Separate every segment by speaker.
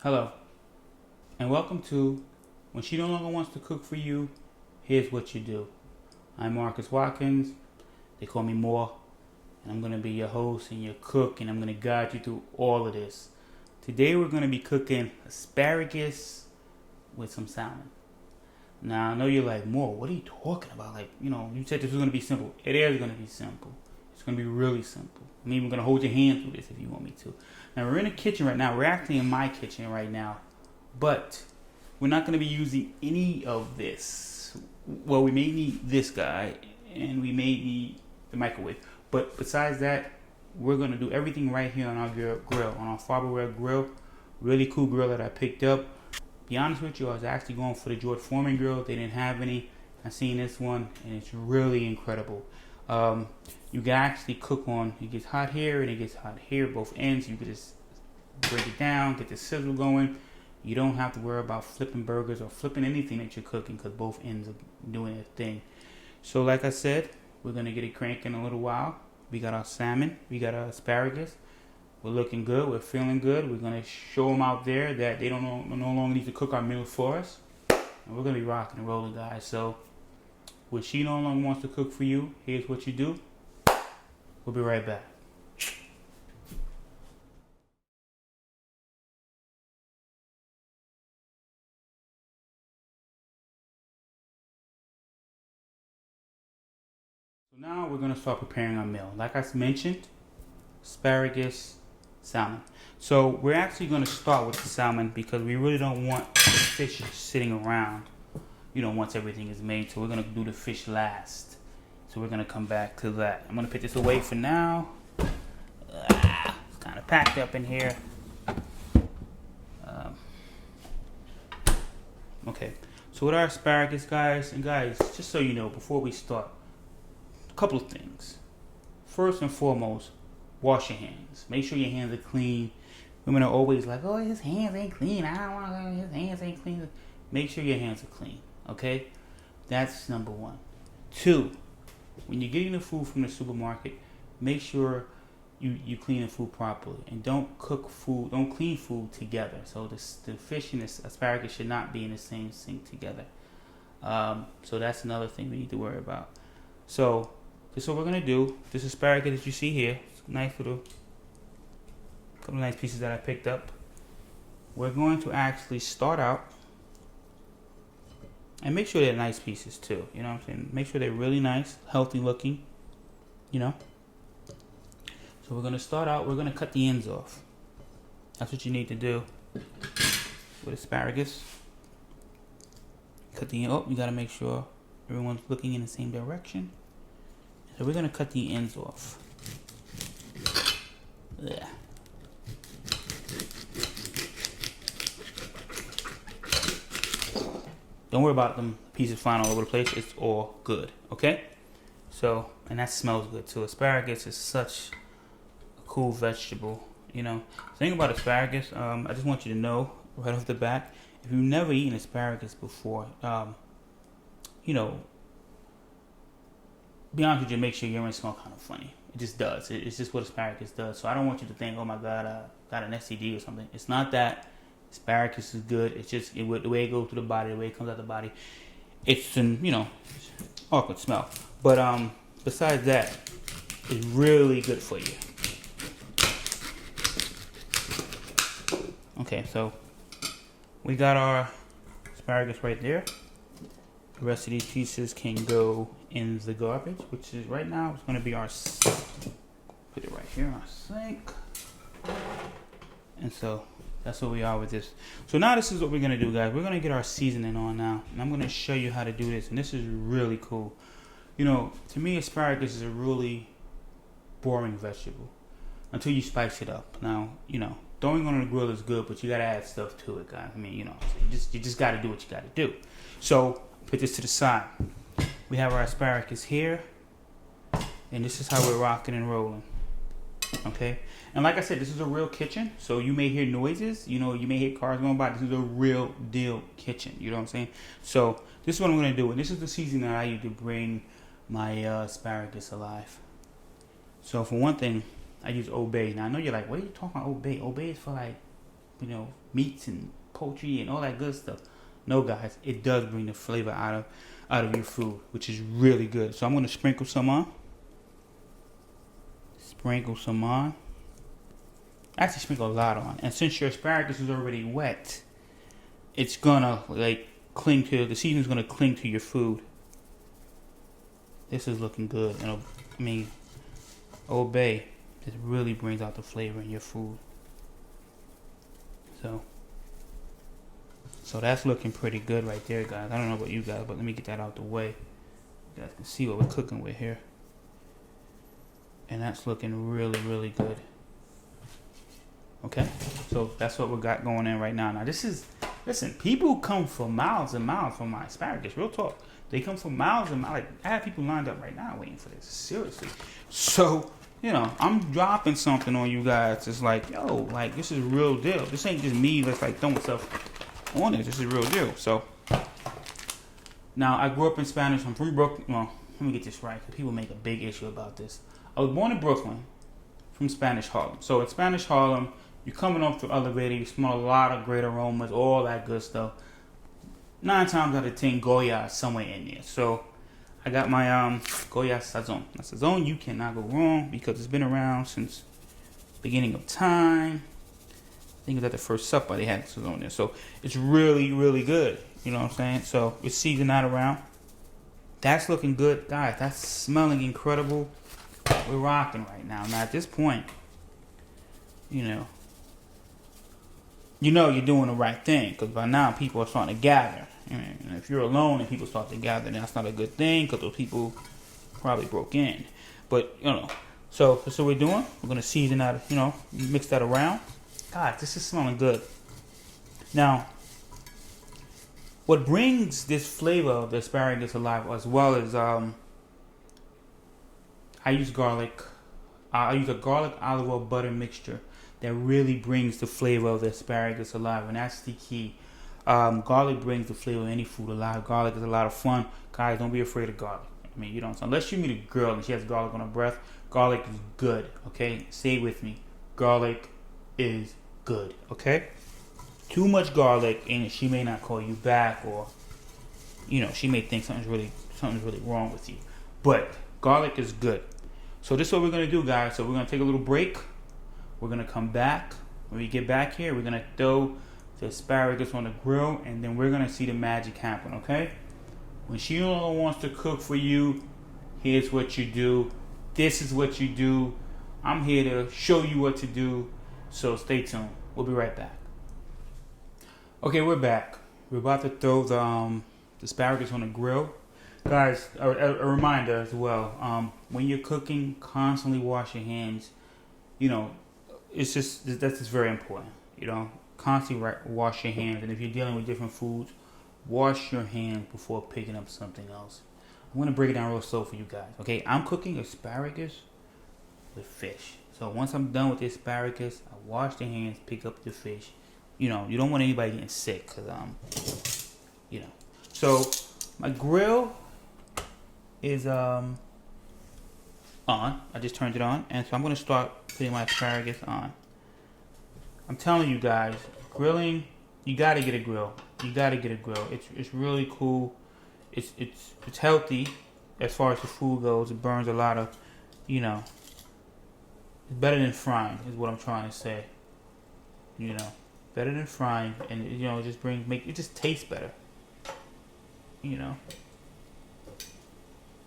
Speaker 1: Hello, and welcome to When She No Longer Wants to Cook for You, Here's What You Do. I'm Marcus Watkins. They call me Moore, and I'm going to be your host and your cook, and I'm going to guide you through all of this. Today we're going to be cooking asparagus with some salmon. Now, I know you're like, Moore, what are you talking about? You said this was going to be simple. It is going to be simple. It's going to be really simple. I'm even going to hold your hand through this if you want me to. Now, we're in the kitchen right now. We're actually in my kitchen right now. But we're not going to be using any of this. Well, we may need this guy, and we may need the microwave. But besides that, we're going to do everything right here on our grill, on our Farberware grill. Really cool grill that I picked up. Be honest with you, I was actually going for the George Foreman grill. They didn't have any. I seen this one, and it's really incredible. You can actually cook on, it gets hot here and it gets hot here, both ends. You can just break it down, get the sizzle going. You don't have to worry about flipping burgers or flipping anything that you're cooking because both ends are doing their thing. So like I said, we're going to get it cranking in a little while. We got our salmon, we got our asparagus. We're looking good, we're feeling good. We're going to show them out there that they don't no longer need to cook our meals for us. And we're going to be rocking and rolling, guys. So when she no longer wants to cook for you, here's what you do. We'll be right back. So now we're going to start preparing our meal. Like I mentioned, asparagus, salmon. So we're actually going to start with the salmon because we really don't want the fish sitting around, once everything is made. So we're going to do the fish last. So we're going to come back to that. I'm going to put this away for now. It's kind of packed up in here. Okay. So with our asparagus, guys, just so you know, before we start, a couple of things. First and foremost, wash your hands. Make sure your hands are clean. Women are always like, oh, his hands ain't clean. I don't want to, his hands ain't clean. Make sure your hands are clean, okay? That's number one. Two, when you're getting the food from the supermarket, make sure you clean the food properly. And don't clean food together. So the fish and the asparagus should not be in the same sink together. So that's another thing we need to worry about. So this is what we're going to do. This asparagus that you see here, it's a nice little, couple of nice pieces that I picked up. We're going to actually start out, and make sure they're nice pieces too, you know what I'm saying? Make sure they're really nice, healthy looking, So we're going to start out, we're going to cut the ends off. That's what you need to do with asparagus. Cut the end, you got to make sure everyone's looking in the same direction. So we're going to cut the ends off. Yeah. Don't worry about them pieces flying all over the place. It's all good, okay? So, and that smells good too. Asparagus is such a cool vegetable, The thing about asparagus, I just want you to know right off the bat, if you've never eaten asparagus before, be honest with you, make sure your ears smell kind of funny. It just does. It's just what asparagus does. So I don't want you to think, oh my God, I got an STD or something. It's not that. Asparagus is good. It's just the way it goes through the body, the way it comes out the body. It's an awkward smell. But besides that, it's really good for you. Okay, so we got our asparagus right there. The rest of these pieces can go in the garbage, which is right now it's going to be our. Put it right here in our sink. And so that's where we are with this. So now this is what we're going to do, guys. We're going to get our seasoning on now. And I'm going to show you how to do this. And this is really cool. To me, asparagus is a really boring vegetable until you spice it up. Now, throwing on the grill is good, but you got to add stuff to it, guys. You just got to do what you got to do. So put this to the side. We have our asparagus here. And this is how we're rocking and rolling. Okay? And like I said, this is a real kitchen, so you may hear noises, you may hear cars going by. This is a real deal kitchen, you know what I'm saying? So this is what I'm going to do, and this is the seasoning that I use to bring my asparagus alive. So for one thing, I use Old Bay. Now I know you're like, what are you talking about Old Bay? Old Bay is for like meats and poultry and all that good stuff. No, guys, it does bring the flavor out of your food, which is really good. So I'm gonna sprinkle some on. Actually, sprinkle a lot on. And since your asparagus is already wet, it's gonna cling to the seasoning's gonna cling to your food. This is looking good. Old Bay, it really brings out the flavor in your food. So that's looking pretty good right there, guys. I don't know about you guys, but let me get that out the way. You guys can see what we're cooking with here. And that's looking really, really good. Okay, so that's what we got going in right now. Now listen, people come for miles and miles for my asparagus. Real talk. They come for miles and miles. I have people lined up right now waiting for this. Seriously. So, I'm dropping something on you guys. It's like, yo, this is a real deal. This ain't just me that's throwing stuff on it. This is a real deal. So, now I grew up in Spanish. I'm from Brooklyn. Well, let me get this right, because people make a big issue about this. I was born in Brooklyn, from Spanish Harlem. So, in Spanish Harlem, you're coming off the elevator, you smell a lot of great aromas, all that good stuff. 9 times out of 10, Goya is somewhere in there. So I got my Goya Sazon. Now, Sazon, you cannot go wrong because it's been around since beginning of time. I think it was at the First Supper they had Sazon there. So it's really, really good. You know what I'm saying? So it's seasoned that around. That's looking good. Guys, that's smelling incredible. We're rocking right now. Now at this point, you're doing the right thing, because by now people are starting to gather. And if you're alone and people start to gather, then that's not a good thing, because those people probably broke in. But, so that's what we're doing. We're going to season that, mix that around. God, this is smelling good. Now, what brings this flavor of the asparagus alive, as well as I use garlic. I use a garlic olive oil butter mixture that really brings the flavor of the asparagus alive, and that's the key. Garlic brings the flavor of any food alive. Garlic is a lot of fun. Guys, don't be afraid of garlic. Unless you meet a girl and she has garlic on her breath, garlic is good, okay? Say it with me. Garlic is good, okay? Too much garlic, and she may not call you back, or, she may think something's really wrong with you. But garlic is good. So this is what we're going to do, guys. So we're going to take a little break. We're going to come back. When we get back here, we're going to throw the asparagus on the grill, and then we're going to see the magic happen, okay? When she no longer wants to cook for you, here's what you do. This is what you do. I'm here to show you what to do, so stay tuned. We'll be right back. Okay, we're back. We're about to throw the asparagus on the grill. Guys, a reminder as well, when you're cooking, constantly wash your hands. That's just very important. Constantly wash your hands, and if you're dealing with different foods, wash your hands before picking up something else. I'm gonna break it down real slow for you guys. Okay, I'm cooking asparagus with fish. So once I'm done with the asparagus, I wash the hands, pick up the fish. You don't want anybody getting sick, cause So my grill is on. I just turned it on, and so I'm gonna start putting my asparagus on. I'm telling you guys, grilling, you gotta get a grill. It's really cool. It's healthy as far as the food goes. It burns a lot of, it's better than frying is what I'm trying to say. Better than frying, and it just tastes better. And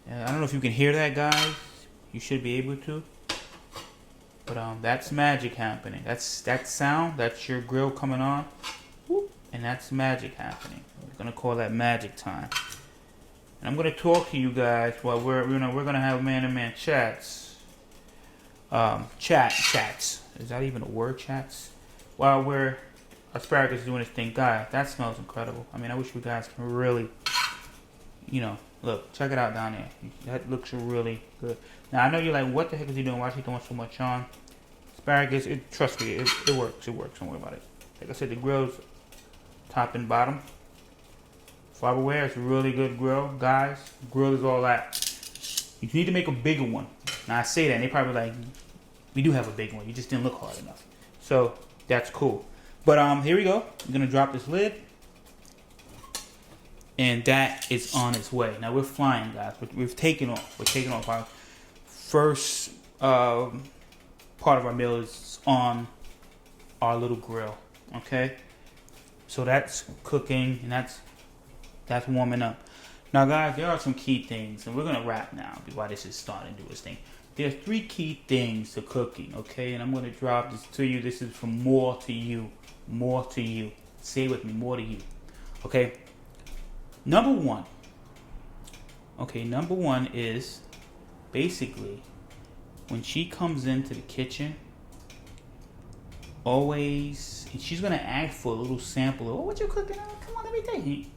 Speaker 1: I don't know if you can hear that, guys. You should be able to. But that's magic happening. That's that sound. That's your grill coming on. Whoop, and that's magic happening. We're gonna call that magic time. And I'm gonna talk to you guys while we're gonna have man-to-man chats. Chats. Is that even a word? Chats. While we're asparagus is doing its thing, guys. That smells incredible. I wish you guys can really, look, check it out down there. That looks really good. Now, I know you're like, what the heck is he doing? Why is he throwing so much on? Asparagus, trust me, it works. Don't worry about it. Like I said, the grill's top and bottom. Farberware, it's a really good grill. Guys, grill is all that. You need to make a bigger one. Now, I say that, and they probably like, we do have a big one. You just didn't look hard enough. So, that's cool. But here we go. I'm gonna drop this lid, and that is on its way. Now we're flying, guys. We've taken off. We're taking off. Our first part of our meal is on our little grill. Okay, so that's cooking, and that's warming up. Now, guys, there are some key things, and we're gonna wrap now while this is starting to do its thing. There's 3 key things to cooking, okay? And I'm gonna drop this to you. This is from more to you, more to you. Say it with me, more to you, okay? Number one is basically when she comes into the kitchen, always, and she's gonna ask for a little sample of, oh, what you cooking? Oh, come on, let me taste.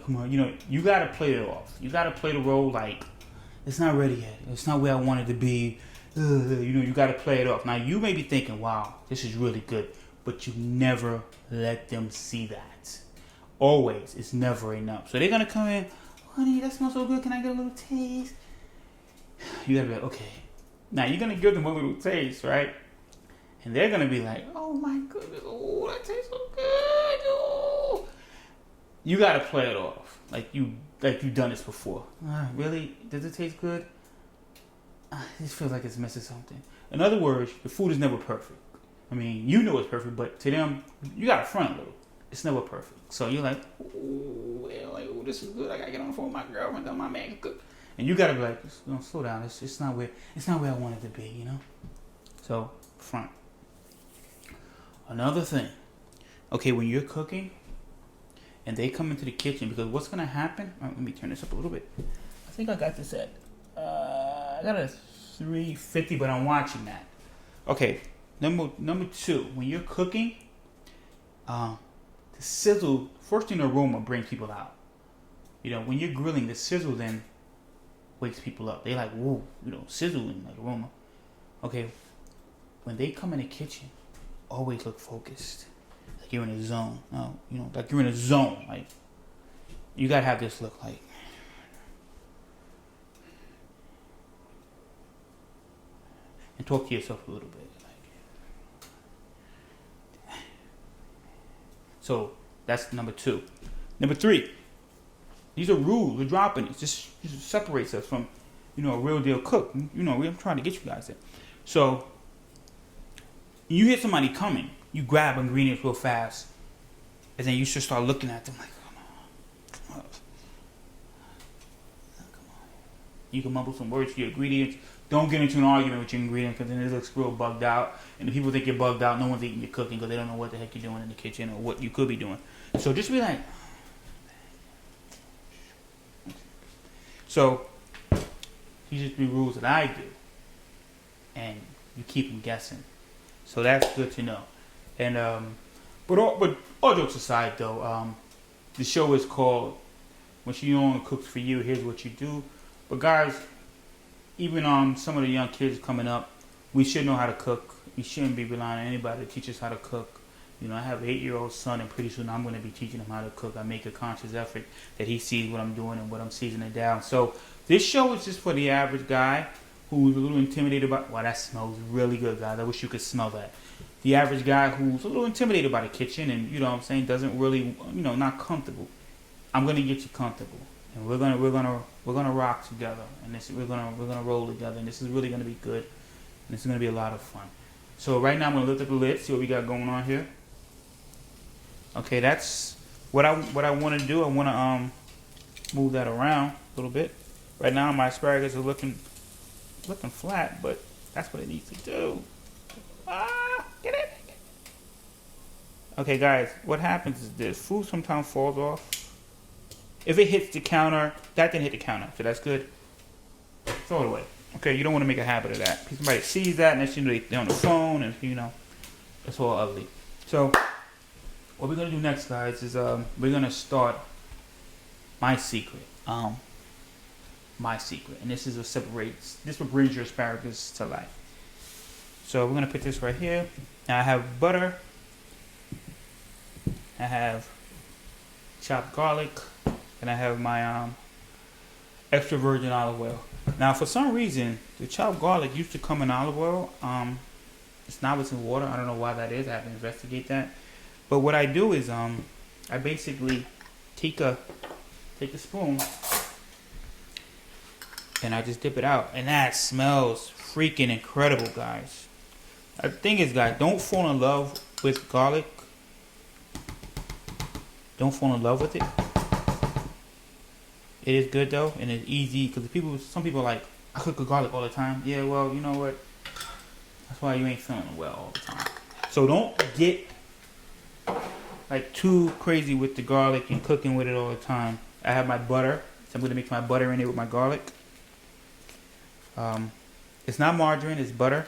Speaker 1: Come on, you gotta play it off. You gotta play the role like it's not ready yet. It's not where I want it to be. You gotta play it off. Now you may be thinking, wow, this is really good, but you never let them see that. Always, it's never enough. So they're gonna come in, honey, that smells so good. Can I get a little taste? You gotta be like, okay. Now you're gonna give them a little taste, right? And they're gonna be like, oh my goodness, oh, that tastes so good. Oh. You gotta play it off like you've done this before. Really? Does it taste good? This feels like it's missing something. In other words, the food is never perfect. I mean, you know it's perfect, but to them, you gotta front a little. It's never perfect. So you're like, ooh, this is good. I gotta get on the phone with my girlfriend, my man can cook. And you gotta be like, slow down. It's not where I want it to be, So front. Another thing, okay, when you're cooking and they come into the kitchen, because what's gonna happen? All right, let me turn this up a little bit. I think I got this at I got a 350, but I'm watching that. Okay, number 2, when you're cooking, the sizzle, first thing, the aroma brings people out. When you're grilling, the sizzle then wakes people up. They like, whoa, sizzling like aroma. Okay, when they come in the kitchen, always look focused, like you're in a zone. No, like you're in a zone. Like you gotta have this look like. And talk to yourself a little bit. So that's number 2. Number 3. These are rules. We're dropping it. This separates us from, a real deal cook. I'm trying to get you guys there. So you hear somebody coming, you grab ingredients real fast, and then you should start looking at them like, come on. You can mumble some words to your ingredients. Don't get into an argument with your ingredients, because then it looks real bugged out. And if people think you're bugged out, no one's eating your cooking because they don't know what the heck you're doing in the kitchen or what you could be doing. So just be like. So these are 3 rules that I do, and you keep them guessing. So that's good to know. And but all jokes aside, though, the show is called "When She No Longer Cooks for You." Here's what you do. But guys, even some of the young kids coming up, we should know how to cook. We shouldn't be relying on anybody to teach us how to cook. I have an 8-year-old son, and pretty soon I'm going to be teaching him how to cook. I make a conscious effort that he sees what I'm doing and what I'm seasoning down. So this show is just for the average guy who's a little intimidated by. Wow, that smells really good, guys. I wish you could smell that. The average guy who's a little intimidated by the kitchen and doesn't really not comfortable. I'm gonna get you comfortable, and we're gonna rock together, and we're gonna roll together, and this is really gonna be good, and this is gonna be a lot of fun. So right now I'm gonna lift up the lid, see what we got going on here. Okay, that's what I want to do. I want to move that around a little bit. Right now my asparagus are looking flat, but that's what it needs to do. Get it. Okay, guys, what happens is this. Food sometimes falls off. If it hits the counter, that didn't hit the counter, so that's good. Throw it away. Okay, you don't want to make a habit of that. Somebody sees that, and they're on the phone, and it's all ugly. So what we're gonna do next, guys, is we're gonna start my secret. My secret, and this will bring your asparagus to life. So we're gonna put this right here. Now I have butter. I have chopped garlic, and I have my extra virgin olive oil. Now, for some reason, the chopped garlic used to come in olive oil. It's now it's in water. I don't know why that is. I have to investigate that. But what I do is I basically take a spoon and I just dip it out, and that smells freaking incredible, guys. The thing is, guys, don't fall in love with garlic. Don't fall in love with it. It is good though, and it's easy because some people are like, I cook with garlic all the time. Yeah, well, you know what? That's why you ain't feeling well all the time. So don't get like too crazy with the garlic and cooking with it all the time. I have my butter, so I'm gonna mix my butter in it with my garlic. It's not margarine, it's butter.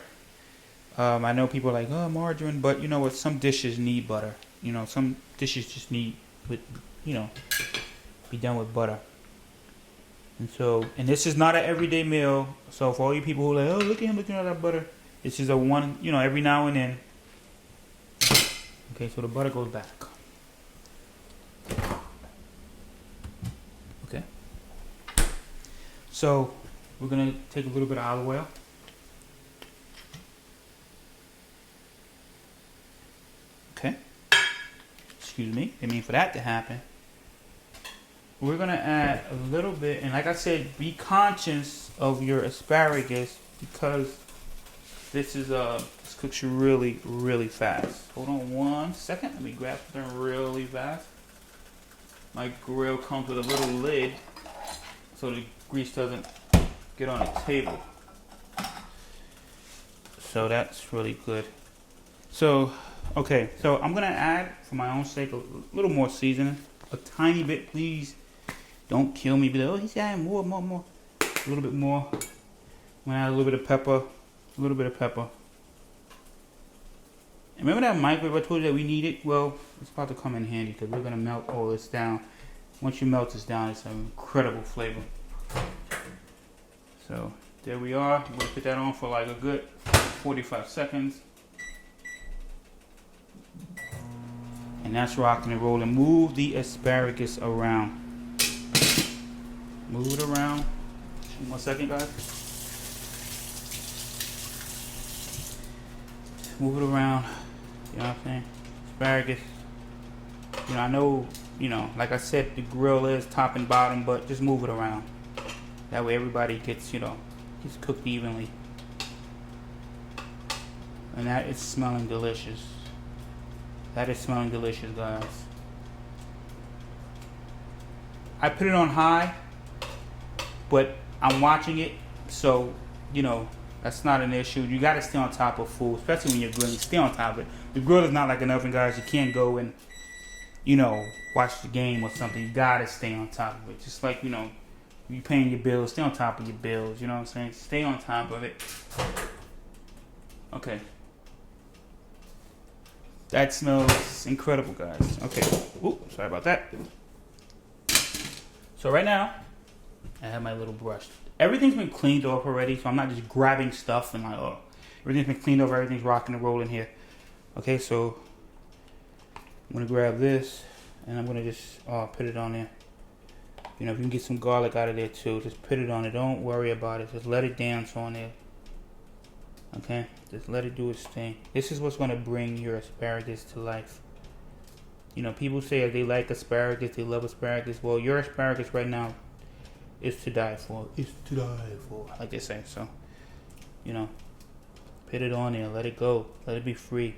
Speaker 1: I know people are like, oh, margarine, but you know what? Some dishes need butter. You know, some dishes just need with, you know, be done with butter. And this is not an everyday meal. So for all you people who are like, oh, look at him looking at that butter. This is a one, you know, every now and then. Okay, so the butter goes back. Okay. So we're gonna take a little bit of olive oil. Okay. Excuse me. I mean, for that to happen, we're gonna add a little bit, and like I said, be conscious of your asparagus because this cooks really, really fast. Hold on 1 second. Let me grab something really fast. My grill comes with a little lid so the grease doesn't get on the table. So that's really good. So, okay, so I'm gonna add, for my own sake, a little more seasoning. A tiny bit, please. Don't kill me. Be like, oh, he's adding more. A little bit more. I'm gonna add a little bit of pepper. A little bit of pepper. And remember that microwave I told you that we needed? Well, it's about to come in handy because we're gonna melt all this down. Once you melt this down, it's an incredible flavor. So there we are. We're gonna put that on for like a good 45 seconds. And that's rocking and rolling. Move the asparagus around. Move it around. 1 second, guys. Move it around. You know what I'm saying? Asparagus. You know, I know, you know, like I said, the grill is top and bottom, but just move it around. That way everybody gets, you know, gets cooked evenly. And that is smelling delicious. That is smelling delicious, guys. I put it on high, but I'm watching it, so, you know, that's not an issue. You gotta stay on top of food, especially when you're grilling. Stay on top of it. The grill is not like an oven, guys. You can't go and, you know, watch the game or something. You gotta stay on top of it. Just like, you know, you paying your bills, stay on top of your bills. You know what I'm saying? Stay on top of it. Okay. That smells incredible, guys. Okay. Ooh, sorry about that. So right now, I have my little brush. Everything's been cleaned off already, so I'm not just grabbing stuff and like, oh. Everything's been cleaned off, everything's rocking and rolling here. Okay, so I'm gonna grab this and I'm gonna just put it on there. You know, if you can get some garlic out of there too, just put it on it. Don't worry about it. Just let it dance on there. Okay, just let it do its thing. This is what's gonna bring your asparagus to life. You know, people say they like asparagus, they love asparagus. Well, your asparagus right now is to die for. It's to die for, like they say. So, you know, put it on there, let it go, let it be free.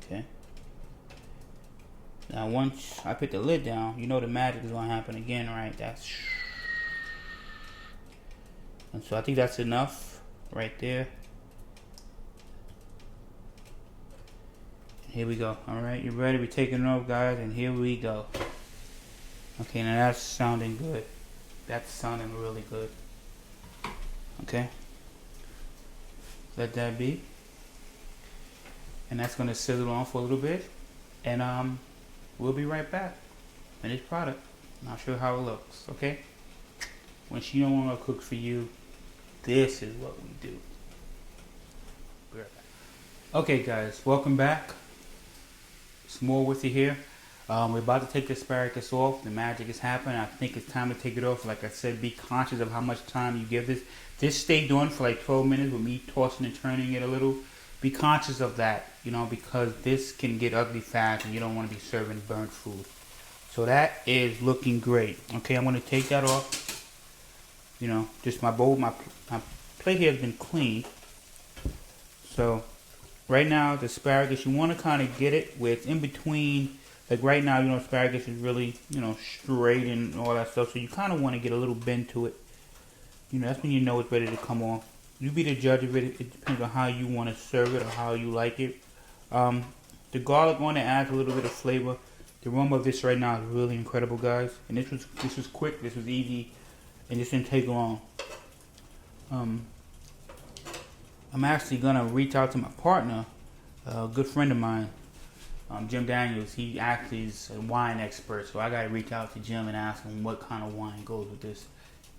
Speaker 1: Okay. Now, once I put the lid down, you know the magic is gonna happen again, right? That's. And so I think that's enough right there. Here we go. All right, you ready? We're taking it off, guys, and here we go. Okay, now that's sounding good. That's sounding really good. Okay. Let that be. And that's gonna sizzle on for a little bit. And we'll be right back. Finished product. Not sure how it looks, okay? When she don't want to cook for you, this is what we do. Be right back. Okay, guys, welcome back. Some more with you here. We're about to take the asparagus off. The magic is happening. I think it's time to take it off. Like I said, be conscious of how much time you give this. This stayed on for like 12 minutes with me tossing and turning it a little. be conscious of that, you know, because this can get ugly fast and you don't want to be serving burnt food. So that is looking great. Okay, I'm going to take that off. You know, just my bowl, my plate here has been cleaned. So right now the asparagus, you want to kind of get it where it's in between. Like right now, you know, asparagus is really, you know, straight and all that stuff. So you kind of want to get a little bend to it. You know, that's when you know it's ready to come off. You be the judge of it. It depends on how you want to serve it or how you like it. The garlic on it adds a little bit of flavor. The aroma of this right now is really incredible, guys. And this was quick. This was easy, and this didn't take long. I'm actually gonna reach out to my partner, a good friend of mine, Jim Daniels. He actually is a wine expert, so I gotta reach out to Jim and ask him what kind of wine goes with this,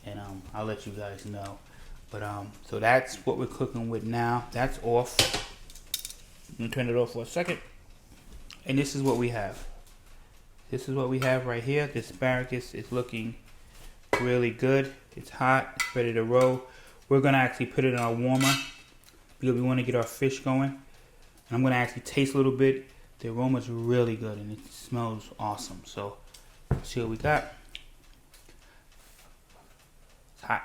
Speaker 1: and I'll let you guys know. But so that's what we're cooking with now. That's off. I'm gonna turn it off for a second, and this is what we have. This is what we have right here. The asparagus is looking really good. It's hot. It's ready to roll. We're gonna actually put it in our warmer because we want to get our fish going. And I'm gonna actually taste a little bit. The aroma is really good and it smells awesome. So let's see what we got. It's hot.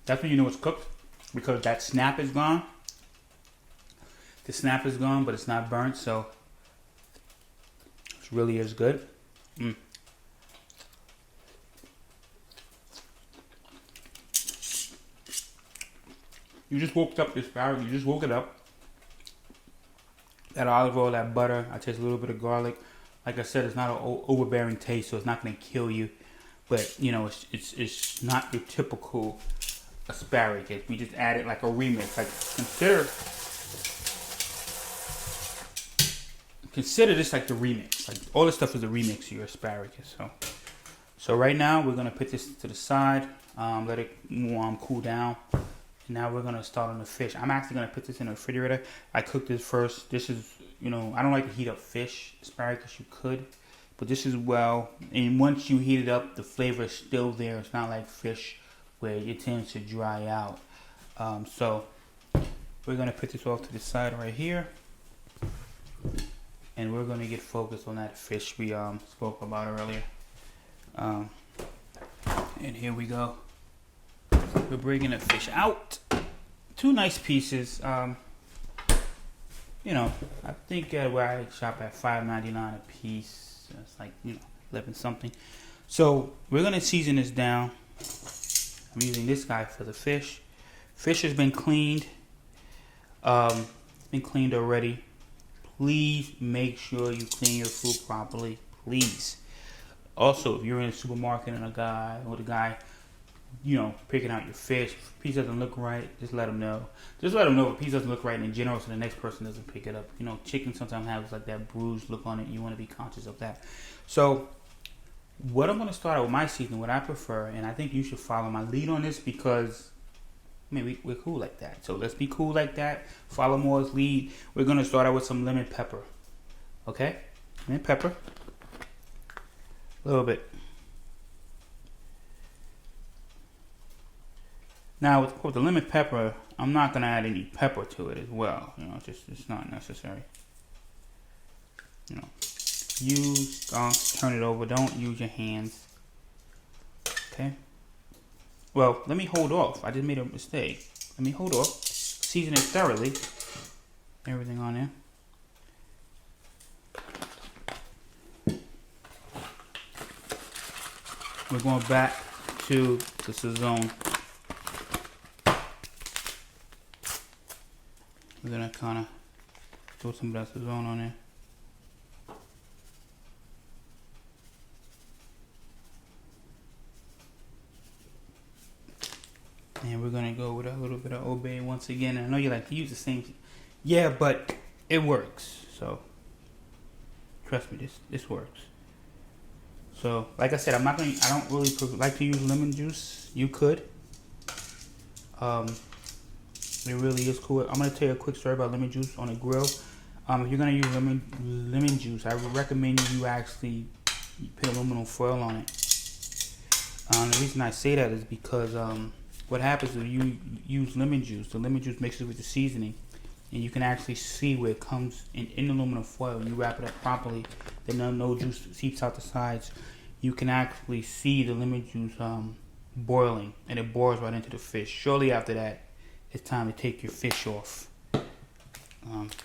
Speaker 1: That's when you know it's cooked, because that snap is gone. The snap is gone, but it's not burnt, so it really is good. You just woke up this asparagus. You just woke it up. That olive oil, that butter. I taste a little bit of garlic. Like I said, it's not an overbearing taste, so it's not going to kill you. But you know, it's not your typical asparagus. We just added like a remix. Like consider this like the remix. Like all this stuff is a remix of your asparagus. So right now we're gonna put this to the side. Let it cool down. And now we're gonna start on the fish. I'm actually gonna put this in the refrigerator. I cooked this first. This is, you know, I don't like to heat up fish. Asparagus you could, but this is well. And once you heat it up, the flavor is still there. It's not like fish where it tends to dry out. So we're gonna put this off to the side right here, and we're gonna get focused on that fish we spoke about earlier. And here we go. We're bringing the fish out. 2 nice pieces. You know, I think where I shop at $5.99 a piece. It's like, you know, 11 something. So we're gonna season this down. I'm using this guy for the fish. Fish has been cleaned. Been cleaned already. Please make sure you clean your food properly. Please. Also, if you're in a supermarket and the guy, you know, picking out your fish, if a piece doesn't look right, just let them know. Just let them know if a piece doesn't look right in general, so the next person doesn't pick it up. You know, chicken sometimes has like that bruised look on it. You want to be conscious of that. So what I'm going to start out with my seasoning, what I prefer, and I think you should follow my lead on this because, I mean, we're cool like that. So let's be cool like that. Follow Moore's lead. We're going to start out with some lemon pepper. Okay? Lemon pepper. A little bit. Now, with the lemon pepper, I'm not going to add any pepper to it as well. You know, it's not necessary. You know. Turn it over. Don't use your hands. Okay. Well, let me hold off. I just made a mistake. Let me hold off. Season it thoroughly. Everything on there. We're going back to the Sazón. We're gonna kind of throw some of that Sazón on there. And we're gonna go with a little bit of Old Bay once again. And I know you like to use the same, yeah, but it works. So trust me, this works. So like I said, I don't really like to use lemon juice. You could. It really is cool. I'm gonna tell you a quick story about lemon juice on a grill. If you're gonna use lemon juice, I would recommend you actually put aluminum foil on it. The reason I say that is because what happens is you use lemon juice. The lemon juice mixes with the seasoning, and you can actually see where it comes in aluminum foil. You wrap it up properly, then no juice seeps out the sides. You can actually see the lemon juice boiling, and it boils right into the fish. Shortly after that, it's time to take your fish off.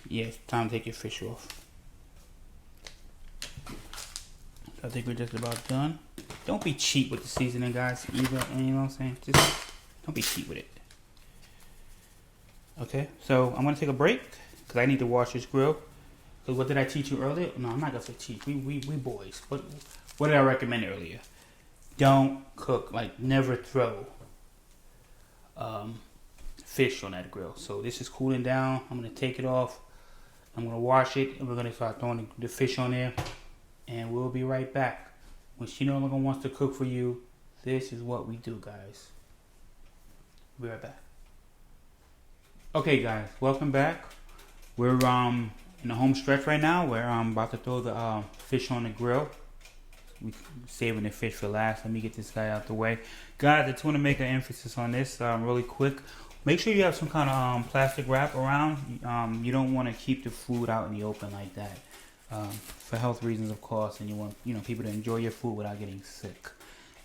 Speaker 1: Yeah, it's time to take your fish off. I think we're just about done. Don't be cheap with the seasoning, guys, either. You know what I'm saying? Just don't be cheap with it. Okay, so I'm gonna take a break because I need to wash this grill. Because what did I teach you earlier? No, I'm not gonna say teach. We boys. What did I recommend earlier? Don't cook, like never throw fish on that grill. So this is cooling down. I'm gonna take it off. I'm gonna wash it, and we're gonna start throwing the fish on there. And we'll be right back. When she no longer wants to cook for you, this is what we do, guys. We'll be right back. Okay, guys, welcome back. We're in the home stretch right now. Where I'm about to throw the fish on the grill. We're saving the fish for last. Let me get this guy out the way, guys. I just want to make an emphasis on this really quick. Make sure you have some kind of plastic wrap around. You don't want to keep the food out in the open like that. For health reasons, of course, and you want people to enjoy your food without getting sick.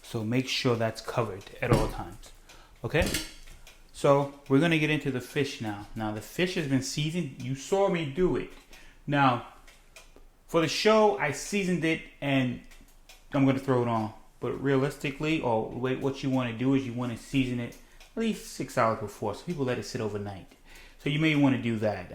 Speaker 1: So make sure that's covered at all times. Okay? So we're gonna get into the fish now. Now the fish has been seasoned. You saw me do it. Now, for the show, I seasoned it and I'm gonna throw it on. But realistically, what you want to do is you want to season it at least 6 hours before, so people let it sit overnight. So you may want to do that.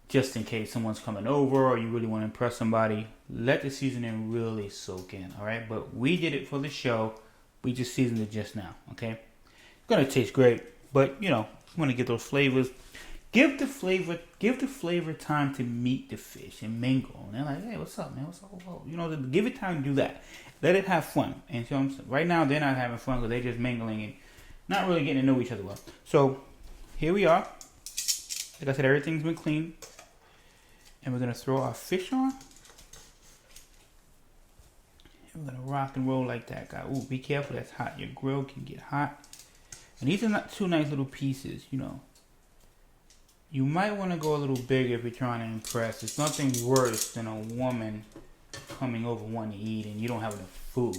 Speaker 1: Just in case someone's coming over or you really want to impress somebody, let the seasoning really soak in, all right? But we did it for the show. We just seasoned it just now, okay? It's going to taste great, but, you want to get those flavors. Give the flavor time to meet the fish and mingle. And they're like, hey, what's up, man? What's up? Whoa. Give it time to do that. Let it have fun. And so right now, they're not having fun because they're just mingling and not really getting to know each other well. So here we are. Like I said, everything's been cleaned. And we're going to throw our fish on. And we're going to rock and roll like that, guy. Ooh, be careful. That's hot. Your grill can get hot. And these are not two nice little pieces, You might want to go a little bigger if you're trying to impress. There's nothing worse than a woman coming over wanting to eat and you don't have enough food.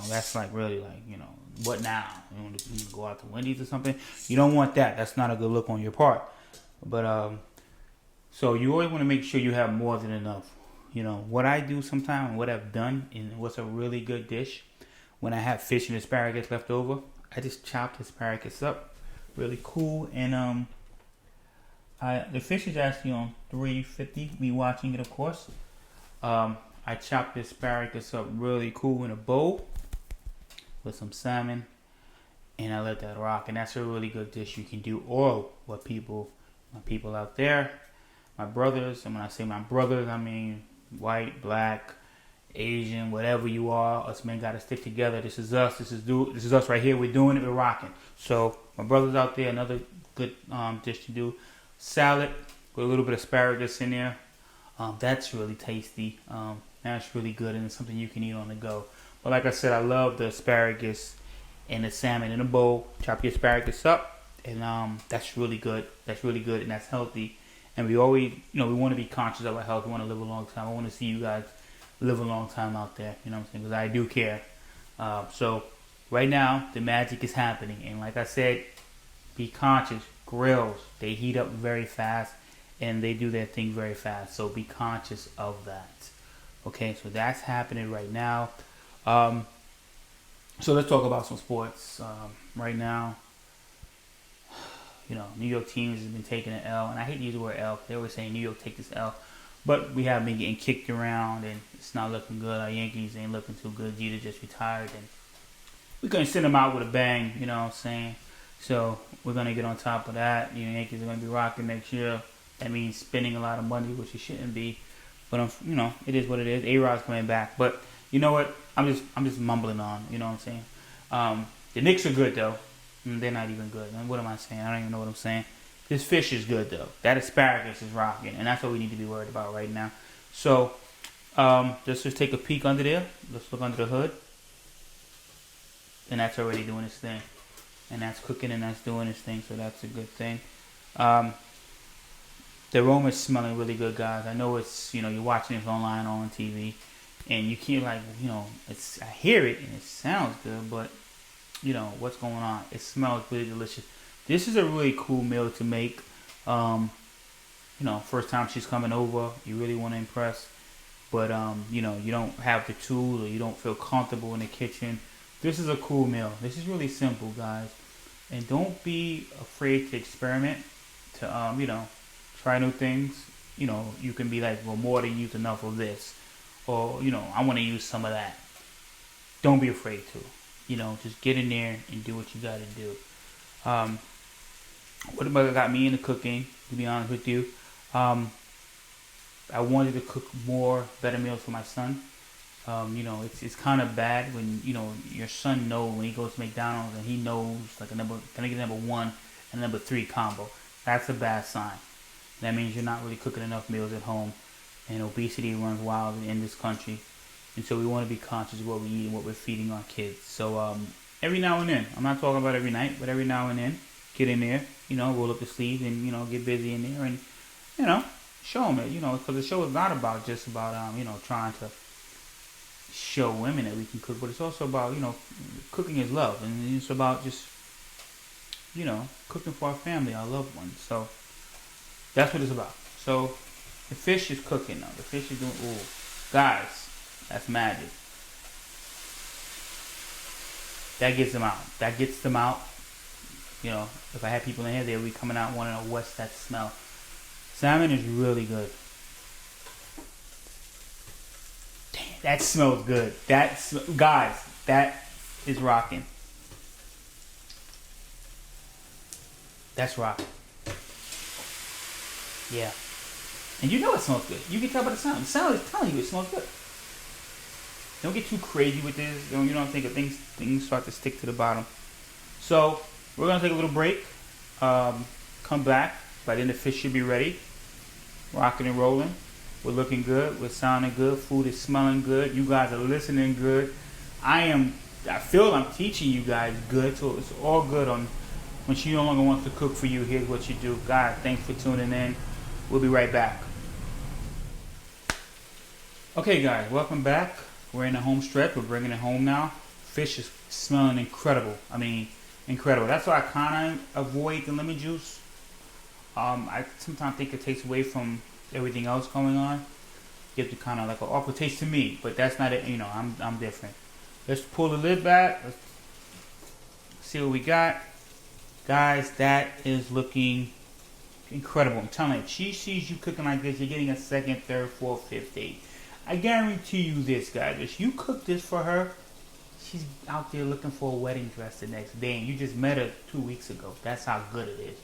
Speaker 1: That's like really like, what now? You want to go out to Wendy's or something? You don't want that. That's not a good look on your part. But, so you always want to make sure you have more than enough. What I do sometimes and what I've done and what's a really good dish, when I have fish and asparagus left over, I just chop the asparagus up really cool. And the fish is actually on 350, me watching it, of course. I chop the asparagus up really cool in a bowl with some salmon, and I let that rock. And that's a really good dish you can do. Or what my people out there, my brothers, and when I say my brothers, I mean white, black, Asian, whatever you are. Us men got to stick together. This is us. This is us right here. We're doing it. We're rocking. So my brothers out there, another good dish to do. Salad with a little bit of asparagus in there. That's really tasty. That's really good, and it's something you can eat on the go. But like I said, I love the asparagus and the salmon in a bowl. Chop your asparagus up, and that's really good. That's really good, and that's healthy. And we always, we want to be conscious of our health. We want to live a long time. I want to see you guys live a long time out there. You know what I'm saying? Because I do care. So right now, the magic is happening. And like I said, be conscious. Grills, they heat up very fast. And they do their thing very fast. So be conscious of that. Okay, so that's happening right now. So let's talk about some sports. Right now, New York teams have been taking an L, and I hate to use the word L. They always say New York take this L, but we have been getting kicked around, and it's not looking good. Our Yankees ain't looking too good. Jeter just retired, and we're gonna send them out with a bang. You know what I'm saying? So we're gonna get on top of that. Yankees are gonna be rocking next year. That means spending a lot of money, which it shouldn't be, but it is what it is. A-Rod's coming back, but you know what? I'm just mumbling on. You know what I'm saying? The Knicks are good though. They're not even good. What am I saying? I don't even know what I'm saying. This fish is good though. That asparagus is rocking, and that's what we need to be worried about right now. So let's just take a peek under there. Let's look under the hood. and that's already doing its thing. And that's cooking and that's doing its thing, so that's a good thing. Um, the aroma is smelling really good, guys. I know it's, you're watching this online or on TV, and you can't I hear it and it sounds good, but what's going on? It smells really delicious. This is a really cool meal to make. First time she's coming over, you really want to impress, but you don't have the tools or you don't feel comfortable in the kitchen. This is a cool meal. This is really simple, guys, and don't be afraid to experiment. To try new things. You can be like, well, more than use enough of this, or I want to use some of that. Don't be afraid to. Just get in there and do what you got to do. What got me into cooking, to be honest with you, I wanted to cook better meals for my son. It's kind of bad when your son knows when he goes to McDonald's and he knows like can I get number 1 and number 3 combo. That's a bad sign. That means you're not really cooking enough meals at home, and obesity runs wild in this country. And so we want to be conscious of what we eat and what we're feeding our kids. So every now and then, I'm not talking about every night, but every now and then, get in there, roll up the sleeves and get busy in there and, show them it, because the show is not about just about, trying to show women that we can cook, but it's also about, cooking is love, and it's about just, cooking for our family, our loved ones. So that's what it's about. So the fish is cooking now. The fish is doing, guys, that's magic. That gets them out. That gets them out. If I had people in here, they would be coming out wanting to know what's that smell. Salmon is really good. Damn, that smells good. Guys, that is rocking. That's rocking. Yeah. And it smells good. You can tell by the sound. The sound is telling you it smells good. Don't get too crazy with this. You don't think of things start to stick to the bottom. So we're gonna take a little break. Come back. By then the fish should be ready. Rocking and rolling. We're looking good. We're sounding good. Food is smelling good. You guys are listening good. I feel I'm teaching you guys good. So it's all good on when she no longer wants to cook for you. Here's what you do. Guys, thanks for tuning in. We'll be right back. Okay, guys, welcome back. We're in the home stretch. We're bringing it home now. Fish is smelling incredible. I mean, incredible. That's why I kind of avoid the lemon juice. I sometimes think it takes away from everything else going on. Gives it kind of like an awkward taste to me, but that's not it. I'm different. Let's pull the lid back. Let's see what we got. Guys, that is looking incredible. I'm telling you, if she sees you cooking like this, you're getting a second, third, fourth, fifth date. I guarantee you this, guys. If you cook this for her, she's out there looking for a wedding dress the next day, and you just met her 2 weeks ago. That's how good it is.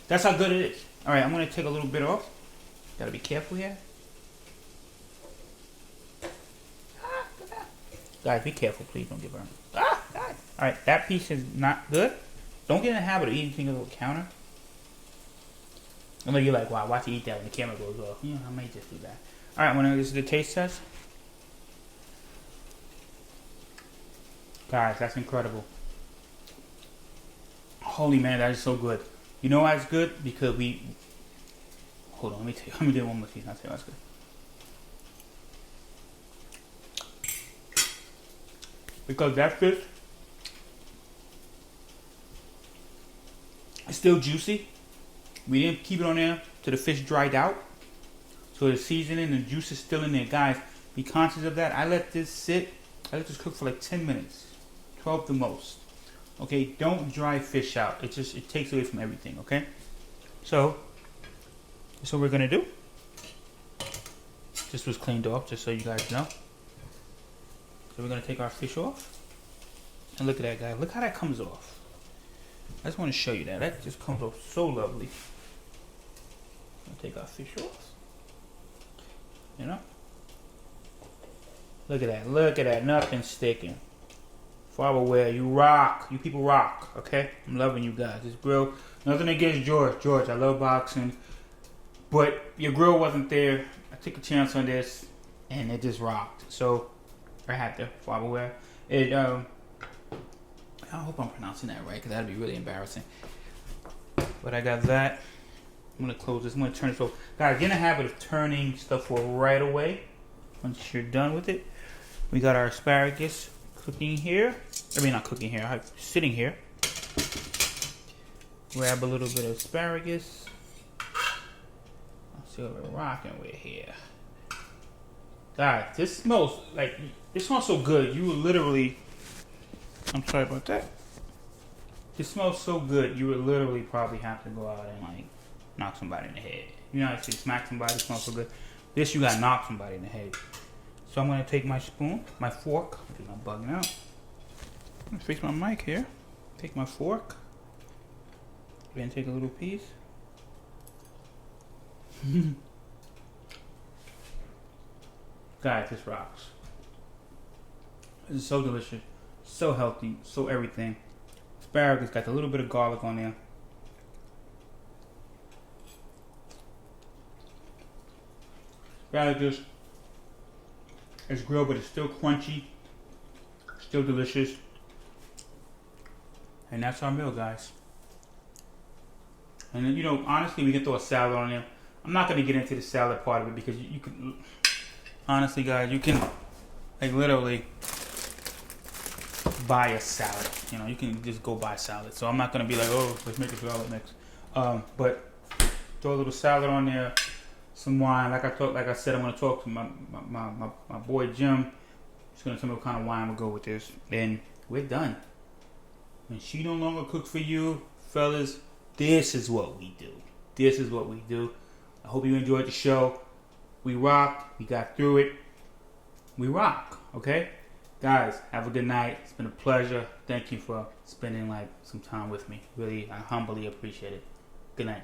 Speaker 1: That's how good it is. All right, I'm going to take a little bit off. Got to be careful here. Guys, be careful, please. Don't get burned. God. All right, that piece is not good. Don't get in the habit of eating things on the counter. I know you're like, wow, watch you eat that when the camera goes off. I may just do that. All right, this is the taste test. Guys, that's incredible. Holy man, that is so good. You know why it's good? Because hold on, let me do one more piece. I'll tell you why it's good. Because that fish is still juicy. We didn't keep it on there till the fish dried out. So the seasoning and the juice is still in there. Guys, be conscious of that. I let this cook for like 10 minutes. 12 the most. Okay, don't dry fish out. It takes away from everything, okay? So, that's what we're gonna do. This was cleaned off, just so you guys know. So we're gonna take our fish off. And look at that, guys. Look how that comes off. I just want to show you that. That just comes off so lovely. I'll take our fish off. Look at that. Look at that. Nothing sticking. Farberware, you rock. You people rock. Okay? I'm loving you guys. This grill. Nothing against George. George, I love boxing. But your grill wasn't there. I took a chance on this. And it just rocked. So, I had to. Farberware. I hope I'm pronouncing that right, because that'd be really embarrassing. But I got that. I'm gonna close this. I'm gonna turn this over. Guys, get in the habit of turning stuff over right away once you're done with it. We got our asparagus cooking here. I mean, not cooking here, sitting here. Grab a little bit of asparagus. Let's see what we're rocking with here. God, this smells so good. You would literally, I'm sorry about that. It smells so good. You would literally probably have to go out and like knock somebody in the head. You know how you smack somebody, it smells so good. This, you gotta knock somebody in the head. So I'm gonna take my spoon, my fork. I'm not bugging out. I'm gonna fix my mic here. Take my fork. Then take a little piece. Guys, this rocks. This is so delicious, so healthy, so everything. Asparagus got a little bit of garlic on there. Asparagus is grilled, but it's still crunchy, still delicious. And that's our meal, guys. And then, you know, honestly, we can throw a salad on there. I'm not going to get into the salad part of it because you can, honestly, guys, you can, like, literally buy a salad. You know, you can just go buy salad. So I'm not going to be like, oh, let's make a salad mix. But throw a little salad on there, some wine. Like I said, I'm going to talk to my boy Jim. He's going to tell me what kind of wine we'll go with this. Then we're done. When she no longer cooks for you, fellas, this is what we do. This is what we do. I hope you enjoyed the show. We rocked. We got through it. We rock. Okay? Guys, have a good night. It's been a pleasure. Thank you for spending some time with me. Really, I humbly appreciate it. Good night.